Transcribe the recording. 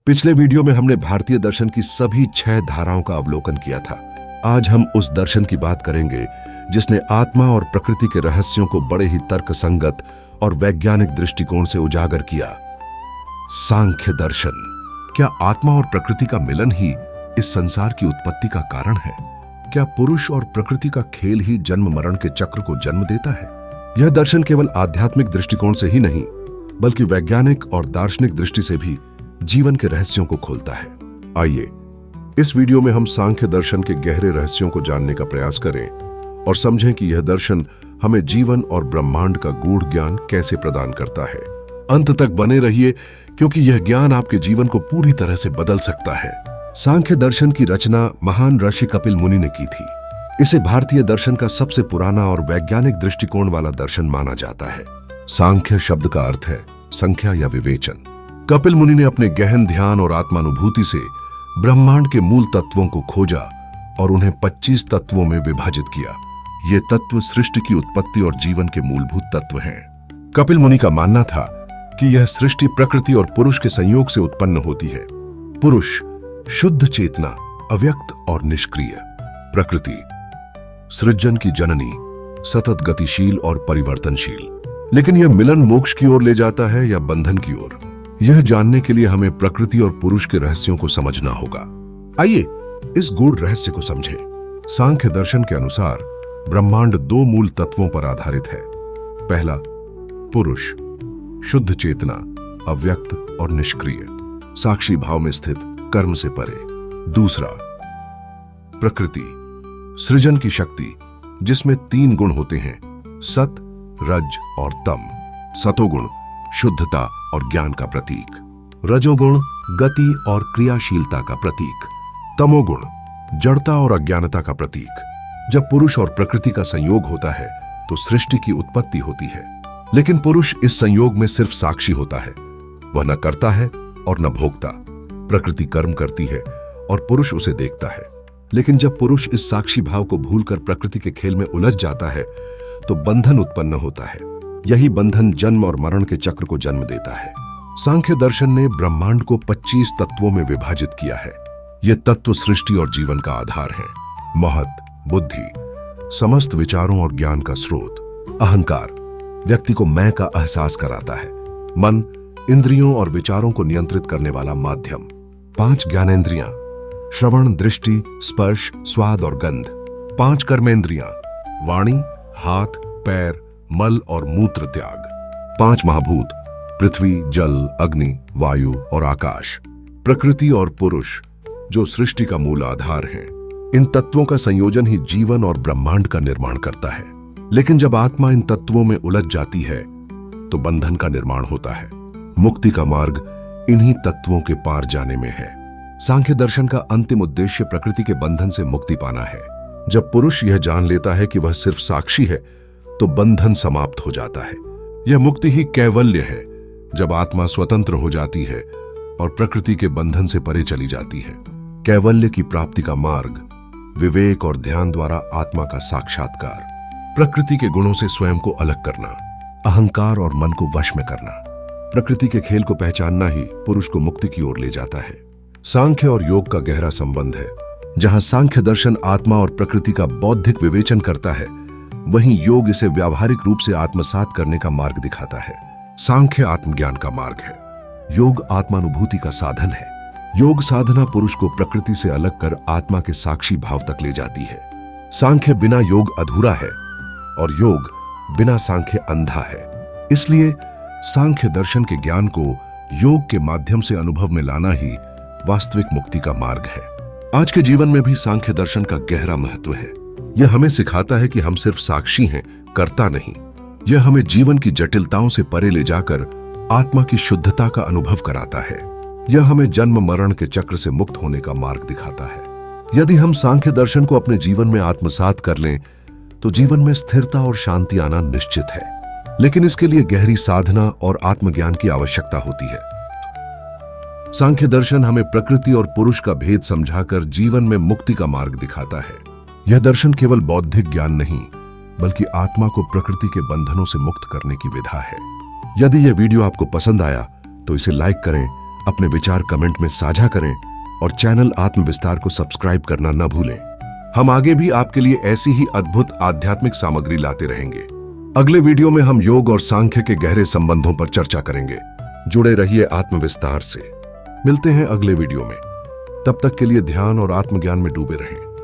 पिछले वीडियो में हमने भारतीय दर्शन की सभी 6 धाराओं का अवलोकन किया था। आज हम उस दर्शन की बात करेंगे जिसने आत्मा और प्रकृति के रहस्यों को बड़े ही तर्कसंगत और वैज्ञानिक दृष्टिकोण से उजागर किया। सांख्य दर्शन। क्या आत्मा और प्रकृति का मिलन ही इस संसार की उत्पत्ति का कारण है? क्या पुरुष और प्रकृति का खेल ही जन्म मरण के चक्र को जन्म देता है? यह दर्शन केवल आध्यात्मिक दृष्टिकोण से ही नहीं बल्कि वैज्ञानिक और दार्शनिक दृष्टि से भी जीवन के रहस्यों को खोलता है। आइए इस वीडियो में हम सांख्य दर्शन के गहरे रहस्यों को जानने का प्रयास करें और समझें कि यह दर्शन हमें जीवन और ब्रह्मांड का गूढ़ ज्ञान कैसे प्रदान करता है। अंत तक बने रहिए क्योंकि यह ज्ञान आपके जीवन को पूरी तरह से बदल सकता है। सांख्य दर्शन की रचना महान ऋषि कपिल मुनि ने की थी। इसे भारतीय दर्शन का सबसे पुराना और वैज्ञानिक दृष्टिकोण वाला दर्शन माना जाता है। सांख्य शब्द का अर्थ है संख्या या विवेचन। कपिल मुनि ने अपने गहन ध्यान और आत्मानुभूति से ब्रह्मांड के मूल तत्वों को खोजा और उन्हें 25 तत्वों में विभाजित किया। ये तत्व सृष्टि की उत्पत्ति और जीवन के मूलभूत तत्व हैं। कपिल मुनि का मानना था कि यह सृष्टि प्रकृति और पुरुष के संयोग से उत्पन्न होती है। पुरुष शुद्ध चेतना, अव्यक्त और निष्क्रिय। प्रकृति सृजन की जननी, सतत गतिशील और परिवर्तनशील। लेकिन यह मिलन मोक्ष की ओर ले जाता है या बंधन की ओर? यह जानने के लिए हमें प्रकृति और पुरुष के रहस्यों को समझना होगा। आइए इस गूढ़ रहस्य को समझें। सांख्य दर्शन के अनुसार ब्रह्मांड 2 मूल तत्वों पर आधारित है। पहला, पुरुष शुद्ध चेतना, अव्यक्त और निष्क्रिय, साक्षी भाव में स्थित, कर्म से परे। दूसरा, प्रकृति सृजन की शक्ति जिसमें 3 गुण होते हैं, सत, रज और तम। सतोगुण शुद्धता और ज्ञान का प्रतीक, रजोगुण गति और क्रियाशीलता का प्रतीक, तमोगुण जड़ता और अज्ञानता का प्रतीक। जब पुरुष और प्रकृति का संयोग होता है तो सृष्टि की उत्पत्ति होती है। लेकिन पुरुष इस संयोग में सिर्फ साक्षी होता है। वह न करता है और न भोगता। प्रकृति कर्म करती है और पुरुष उसे देखता है। लेकिन जब पुरुष इस साक्षी भाव को भूलकर प्रकृति के खेल में उलझ जाता है तो बंधन उत्पन्न होता है। यही बंधन जन्म और मरण के चक्र को जन्म देता है। सांख्य दर्शन ने ब्रह्मांड को 25 तत्वों में विभाजित किया है। ये तत्व सृष्टि और जीवन का आधार है। महत बुद्धि, समस्त विचारों और ज्ञान का स्रोत। अहंकार व्यक्ति को मैं का एहसास कराता है। मन इंद्रियों और विचारों को नियंत्रित करने वाला माध्यम। 5 ज्ञानेंद्रियां, श्रवण, दृष्टि, स्पर्श, स्वाद और गंध। 5 कर्मेंद्रियां, वाणी, हाथ, पैर, मल और मूत्र त्याग। 5 महाभूत, पृथ्वी, जल, अग्नि, वायु और आकाश। प्रकृति और पुरुष जो सृष्टि का मूल आधार है। इन तत्वों का संयोजन ही जीवन और ब्रह्मांड का निर्माण करता है। लेकिन जब आत्मा इन तत्वों में उलझ जाती है तो बंधन का निर्माण होता है। मुक्ति का मार्ग इन्हीं तत्वों के पार जाने में है। सांख्य दर्शन का अंतिम उद्देश्य प्रकृति के बंधन से मुक्ति पाना है। जब पुरुष यह जान लेता है कि वह सिर्फ साक्षी है तो बंधन समाप्त हो जाता है। यह मुक्ति ही कैवल्य है, जब आत्मा स्वतंत्र हो जाती है और प्रकृति के बंधन से परे चली जाती है। कैवल्य की प्राप्ति का मार्ग विवेक और ध्यान द्वारा आत्मा का साक्षात्कार, प्रकृति के गुणों से स्वयं को अलग करना, अहंकार और मन को वश में करना। प्रकृति के खेल को पहचानना ही पुरुष को मुक्ति की ओर ले जाता है। सांख्य और योग का गहरा संबंध है। जहां सांख्य दर्शन आत्मा और प्रकृति का बौद्धिक विवेचन करता है, वहीं योग इसे व्यावहारिक रूप से आत्मसात करने का मार्ग दिखाता है। सांख्य आत्मज्ञान का मार्ग है, योग आत्मानुभूति का साधन है। योग साधना पुरुष को प्रकृति से अलग कर आत्मा के साक्षी भाव तक ले जाती है। सांख्य बिना योग अधूरा है और योग बिना सांख्य अंधा है। इसलिए सांख्य दर्शन के ज्ञान को योग के माध्यम से अनुभव में लाना ही वास्तविक मुक्ति का मार्ग है। आज के जीवन में भी सांख्य दर्शन का गहरा महत्व है। यह हमें सिखाता है कि हम सिर्फ साक्षी हैं, कर्ता नहीं। यह हमें जीवन की जटिलताओं से परे ले जाकर आत्मा की शुद्धता का अनुभव कराता है। यह हमें जन्म मरण के चक्र से मुक्त होने का मार्ग दिखाता है। यदि हम सांख्य दर्शन को अपने जीवन में आत्मसात कर लें तो जीवन में स्थिरता और शांति आना निश्चित है। लेकिन इसके लिए गहरी साधना और आत्मज्ञान की आवश्यकता होती है। सांख्य दर्शन हमें प्रकृति और पुरुष का भेद समझाकर जीवन में मुक्ति का मार्ग दिखाता है। यह दर्शन केवल बौद्धिक ज्ञान नहीं बल्कि आत्मा को प्रकृति के बंधनों से मुक्त करने की विधा है। यदि यह वीडियो आपको पसंद आया तो इसे लाइक करें, अपने विचार कमेंट में साझा करें और चैनल आत्मविस्तार को सब्सक्राइब करना न भूलें। हम आगे भी आपके लिए ऐसी ही अद्भुत आध्यात्मिक सामग्री लाते रहेंगे। अगले वीडियो में हम योग और सांख्य के गहरे संबंधों पर चर्चा करेंगे। जुड़े रहिए आत्मविस्तार से। मिलते हैं अगले वीडियो में। तब तक के लिए ध्यान और आत्मज्ञान में डूबे रहें।